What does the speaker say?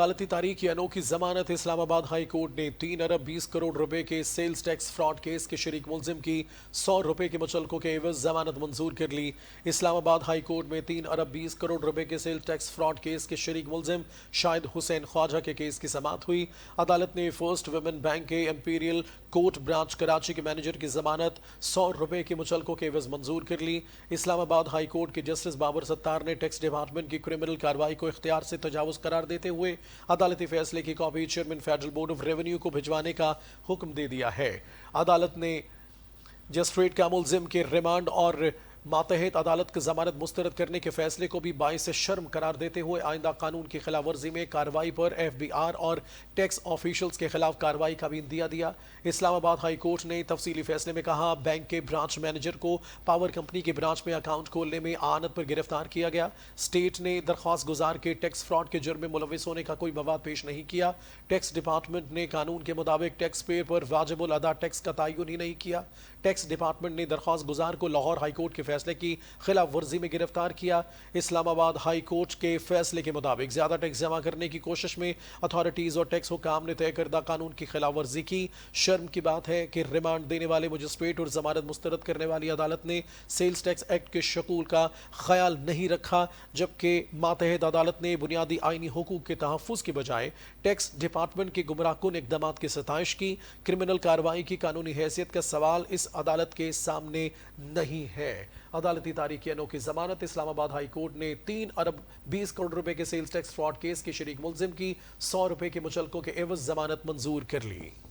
अदालती तारीख की अनोखी जमानत। इस्लामाबाद हाई कोर्ट ने 3 अरब 20 करोड़ रुपए के सेल्स टैक्स फ्रॉड केस के शरीक मुलजिम की 100 रुपए के मुचलकों के एवज जमानत मंजूर कर ली। इस्लामाबाद हाई कोर्ट में 3 अरब 20 करोड़ रुपए के सेल्स टैक्स फ्रॉड केस के शरीक मुलजिम शाहिद हुसैन ख्वाजा के केस की समाअत हुई। अदालत ने फर्स्ट वुमेन बैंक के इंपीरियल कोर्ट ब्रांच कराची के मैनेजर की जमानत 100 रुपए के मुचलकों के एवज मंजूर कर ली। इस्लामाबाद हाई कोर्ट के जस्टिस बाबर सत्तार ने टैक्स डिपार्टमेंट की क्रिमिनल कार्रवाई को इख्तियार से तजावुज करार देते हुए अदालती फैसले की copy chairman federal board of revenue को भिजवाने का हुक्म दे दिया है। अदालत ने जस्ट्रेट का मुलजिम के रिमांड और मातहत अदालत की जमानत मुस्तरद करने के फैसले को भी बाइस शर्म करार देते हुए आइंदा कानून की खिलाफ वर्जी में कार्रवाई पर FBI और टैक्स ऑफिशियल्स के खिलाफ कार्रवाई का भी इंदिया दिया। इस्लामाबाद हाई कोर्ट ने तफसीली फैसले में कहा, बैंक के ब्रांच मैनेजर को पावर कंपनी के ब्रांच में अकाउंट खोलने में आनत पर गिरफ्तार किया गया। स्टेट ने दरख्वास्त गुजार के टैक्स फ्रॉड के जुर्म में मुलविस होने का कोई मवाद पेश नहीं किया। टैक्स डिपार्टमेंट ने कानून के मुताबिक टैक्स पेयर पर वाजिबुल अदा टैक्स का तयन ही नहीं किया। टैक्स डिपार्टमेंट ने दरख्वास्त गुजार को लाहौर हाई कोर्ट के फैसले की खिलाफ वर्जी में गिरफ्तार किया। इस्लामाबाद हाई कोर्ट के फैसले के मुताबिक ज्यादा टैक्स जमा करने की कोशिश में अथॉरिटीज और टैक्स हुकाम ने तय करदा कानून की खिलाफ वर्जी की। शर्म की बात है कि रिमांड देने वाले मजिस्ट्रेट और जमानत मुस्तरद करने वाली अदालत ने सेल्स टैक्स एक्ट के शकूल का ख्याल नहीं रखा, जबकि मातहत अदालत ने बुनियादी आईनी हुकूक के तहफ़्फ़ुज़ के बजाय टैक्स डिपार्टमेंट के गुमराहकुन इक़दामात की सताइश की। क्रिमिनल कार्रवाई की कानूनी हैसियत का सवाल इस अदालत के सामने नहीं है। अदालती तारीख की अनोखी जमानत। इस्लामाबाद हाई कोर्ट ने 3 अरब 20 करोड़ रुपए के सेल्स टैक्स फ्रॉड केस के शरीक मुलजिम की 100 रुपए के मुचलकों के एवज जमानत मंजूर कर ली।